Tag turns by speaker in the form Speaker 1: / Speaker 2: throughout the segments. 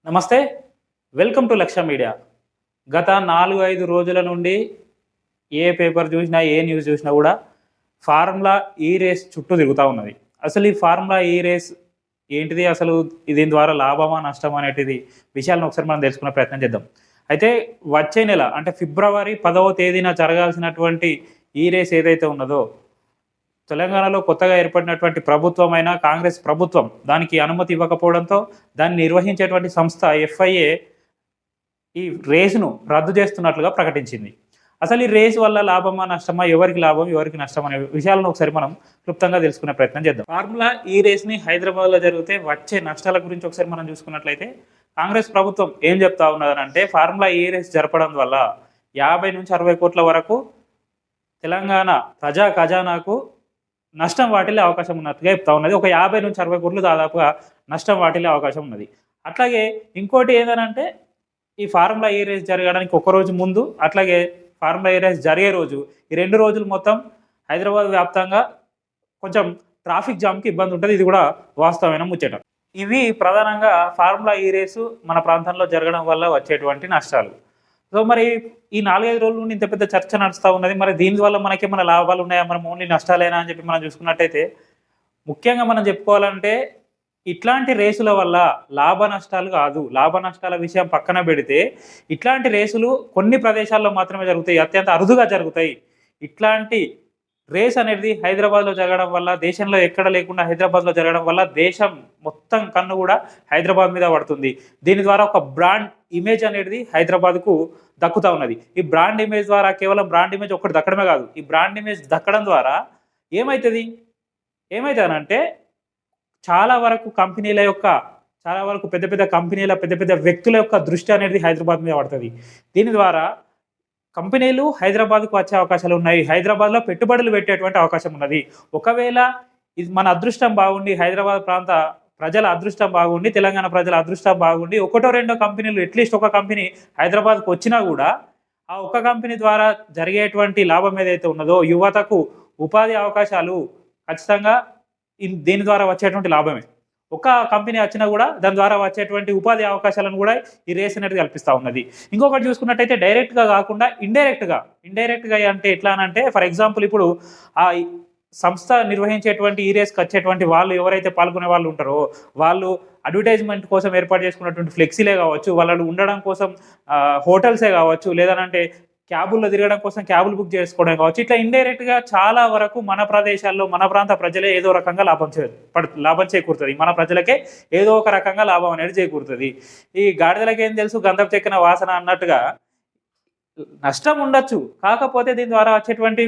Speaker 1: నమస్తే. Welcome to lakh media. గత 4, 5 రోజుల నుండి ఏ పేపర్ చూసినా, ఏ న్యూస్ చూసినా కూడా ఫార్ములా ఈ రేస్ చుట్టూ తిరుగుతా ఉన్నది. అసలు ఈ ఫార్ములా ఈ రేస్ ఏంటిది? అసలు దీని ద్వారా లాభమా, నష్టమా అనేటిది విషయాలను ఒకసారి మనం తెలుసుకునే ప్రయత్నం చేద్దాం. అయితే వచ్చే నెల అంటే ఫిబ్రవరి 10వ తేదీన జరగాల్సినటువంటి ఈ రేస్ ఏదైతే ఉన్నదో, తెలంగాణలో కొత్తగా ఏర్పడినటువంటి ప్రభుత్వమైన కాంగ్రెస్ ప్రభుత్వం దానికి అనుమతి ఇవ్వకపోవడంతో దాన్ని నిర్వహించేటువంటి సంస్థ ఎఫ్ఐఏ ఈ రేసును రద్దు చేస్తున్నట్లుగా ప్రకటించింది. అసలు ఈ రేసు వల్ల లాభమా, నష్టమా, ఎవరికి లాభం, ఎవరికి నష్టం అనే విషయాలను ఒకసారి మనం క్లుప్తంగా తెలుసుకునే ప్రయత్నం చేద్దాం. ఫార్ములా ఈ రేస్ని హైదరాబాద్లో జరిగితే వచ్చే నష్టాల గురించి ఒకసారి మనం చూసుకున్నట్లయితే కాంగ్రెస్ ప్రభుత్వం ఏం చెప్తా ఉన్నదనంటే, ఫార్ములా ఈ రేస్ జరపడం వల్ల 50 నుంచి 60 కోట్ల వరకు తెలంగాణ ప్రజా ఖజానాకు నష్టం వాటిల్లే అవకాశం ఉన్నట్టుగా చెప్తా ఉన్నది. ఒక 50 నుంచి 60 కోట్లు దాదాపుగా నష్టం వాటిల్లే అవకాశం ఉన్నది. అట్లాగే ఇంకోటి ఏంటంటే, ఈ ఫార్ములా ఈ రేస్ జరగడానికి ఒకరోజు ముందు, అట్లాగే ఫార్ములా ఈ రేస్ జరిగే రోజు, ఈ 2 రోజులు మొత్తం హైదరాబాద్ వ్యాప్తంగా కొంచెం ట్రాఫిక్ జామ్కి ఇబ్బంది ఉంటుంది. ఇది కూడా వాస్తవమైన ముచ్చట. ఇవి ప్రధానంగా ఫార్ములా ఈ రేసు మన ప్రాంతంలో జరగడం వల్ల వచ్చేటువంటి నష్టాలు. సో మరి ఈ 4, 5 రోజుల నుండి ఇంత పెద్ద చర్చ నడుస్తూ ఉన్నది. మరి దీనివల్ల మనకేమైనా లాభాలు ఉన్నాయా, మనం ఓన్లీ నష్టాలేనా అని చెప్పి మనం చూసుకున్నట్టయితే, ముఖ్యంగా మనం చెప్పుకోవాలంటే ఇట్లాంటి రేసుల వల్ల లాభ నష్టాలు కాదు, లాభ నష్టాల విషయం పక్కన పెడితే ఇట్లాంటి రేసులు కొన్ని ప్రదేశాల్లో మాత్రమే జరుగుతాయి, అత్యంత అరుదుగా జరుగుతాయి. ఇట్లాంటి రేస్ అనేది హైదరాబాద్లో జరగడం వల్ల, దేశంలో ఎక్కడ లేకుండా హైదరాబాద్లో జరగడం వల్ల దేశం మొత్తం కన్ను కూడా హైదరాబాద్ మీద పడుతుంది. దీని ద్వారా ఒక బ్రాండ్ ఇమేజ్ అనేది హైదరాబాద్కు దక్కుతూ ఉన్నది. ఈ బ్రాండ్ ఇమేజ్ ద్వారా కేవలం బ్రాండ్ ఇమేజ్ ఒక్కటి దక్కడమే కాదు, ఈ బ్రాండ్ ఇమేజ్ దక్కడం ద్వారా ఏమవుతుందంటే చాలా వరకు పెద్ద పెద్ద కంపెనీల, పెద్ద పెద్ద వ్యక్తుల యొక్క దృష్టి అనేది హైదరాబాద్ మీద పడుతుంది. దీని ద్వారా కంపెనీలు హైదరాబాద్కు వచ్చే అవకాశాలు ఉన్నాయి, హైదరాబాద్లో పెట్టుబడులు పెట్టేటువంటి అవకాశం ఉన్నది. ఒకవేళ ఇది మన అదృష్టం బాగుండి, హైదరాబాద్ ప్రాంత ప్రజల అదృష్టం బాగుండి, తెలంగాణ ప్రజల అదృష్టం బాగుండి, ఒకటో రెండో కంపెనీలు, అట్లీస్ట్ ఒక కంపెనీ హైదరాబాద్కు వచ్చినా కూడా ఆ ఒక్క కంపెనీ ద్వారా జరిగేటువంటి లాభం ఏదైతే ఉన్నదో, యువతకు ఉపాధి అవకాశాలు ఖచ్చితంగా దీని ద్వారా వచ్చేటువంటి లాభమే. ఒక కంపెనీ వచ్చినా కూడా దాని ద్వారా వచ్చేటువంటి ఉపాధి అవకాశాలను కూడా ఈ రేస్ అనేది కల్పిస్తూ ఉన్నది. ఇంకొకటి చూసుకున్నట్టయితే డైరెక్ట్గా కాకుండా ఇండైరెక్ట్గా అంటే ఎట్లా అంటే, ఫర్ ఎగ్జాంపుల్ ఇప్పుడు ఆ సంస్థ నిర్వహించేటువంటి ఈ రేస్కి వచ్చేటువంటి వాళ్ళు ఎవరైతే పాల్గొనే వాళ్ళు ఉంటారో, వాళ్ళు అడ్వర్టైజ్మెంట్ కోసం ఏర్పాటు చేసుకున్నటువంటి ఫ్లెక్సీలే కావచ్చు, వాళ్ళు ఉండడం కోసం హోటల్సే కావచ్చు, లేదనంటే క్యాబుల్లో తిరగడం కోసం క్యాబులు బుక్ చేసుకోవడం కావచ్చు, ఇట్లా ఇండైరెక్ట్గా చాలా వరకు మన ప్రదేశాల్లో మన ప్రాంత ప్రజలే ఏదో రకంగా లాభం చేకూరుతుంది. మన ప్రజలకే ఏదో ఒక రకంగా లాభం అనేది చేకూరుతుంది. ఈ గాడిదలకేం తెలుసు గంధం చెక్కిన వాసన అన్నట్టుగా నష్టం ఉండొచ్చు, కాకపోతే దీని ద్వారా వచ్చేటువంటి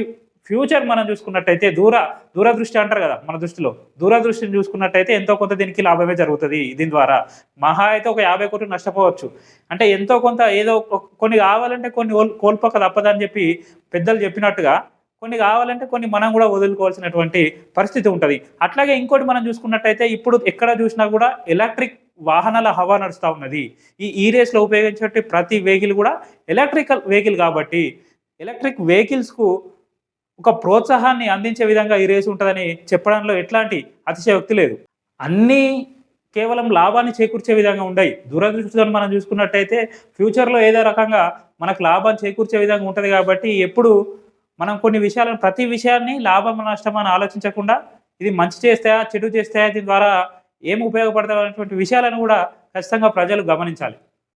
Speaker 1: ఫ్యూచర్ మనం చూసుకున్నట్టయితే దూరదృష్టి అంటారు కదా, మన దృష్టిలో దూరదృష్టిని చూసుకున్నట్టయితే ఎంతో కొంత దీనికి లాభమే జరుగుతుంది. దీని ద్వారా మహా అయితే ఒక 50 కోట్లు నష్టపోవచ్చు. అంటే ఎంతో కొంత ఏదో కొన్ని కావాలంటే కొన్ని కోల్పోక తప్పదని చెప్పి పెద్దలు చెప్పినట్టుగా, కొన్ని కావాలంటే కొన్ని మనం కూడా వదులుకోవాల్సినటువంటి పరిస్థితి ఉంటుంది. అట్లాగే ఇంకోటి మనం చూసుకున్నట్టయితే ఇప్పుడు ఎక్కడ చూసినా కూడా ఎలక్ట్రిక్ వాహనాల హవా నడుస్తూ ఉన్నది. ఈ రేస్లో ఉపయోగించే ప్రతి వెహికల్ కూడా ఎలక్ట్రికల్ వెహికల్ కాబట్టి ఎలక్ట్రిక్ వెహికల్స్కు ఒక ప్రోత్సాహాన్ని అందించే విధంగా ఈ రేసు ఉంటుందని చెప్పడంలో ఎట్లాంటి అతిశయోక్తి లేదు. అన్నీ కేవలం లాభాన్ని చేకూర్చే విధంగా ఉండయి. దురదృష్టితో మనం చూసుకున్నట్టయితే ఫ్యూచర్లో ఏదో రకంగా మనకు లాభాన్ని చేకూర్చే విధంగా ఉంటుంది. కాబట్టి ఎప్పుడు మనం ప్రతి విషయాన్ని లాభం నష్టం అని ఆలోచించకుండా ఇది మంచి చేస్తాయా, చెడు చేస్తాయా, దీని ద్వారా ఏం ఉపయోగపడతాయి అనేటువంటి విషయాలను కూడా ఖచ్చితంగా ప్రజలు గమనించాలి.